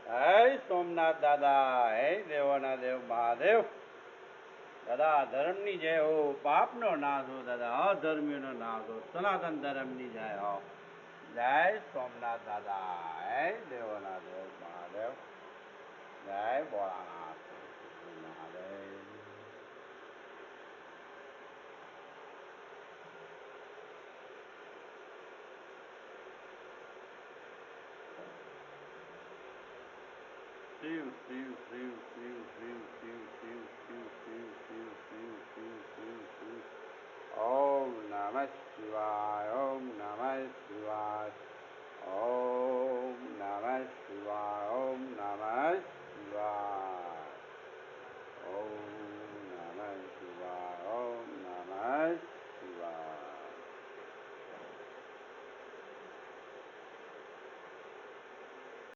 હે સોમનાથ દાદા, હે દેવોના દેવ મહાદેવ. દાદા ધર્મની જય હો, પાપનો નાશ હો દાદા, અધર્મીનો નાશ હો, સનાતન ધર્મની જય હો. જય સોમનાથ દાદા, હે દેવોના દેવ મહાદેવ. જય ભોળાનાથ મહાદેવ. શિવ શિવ શિવ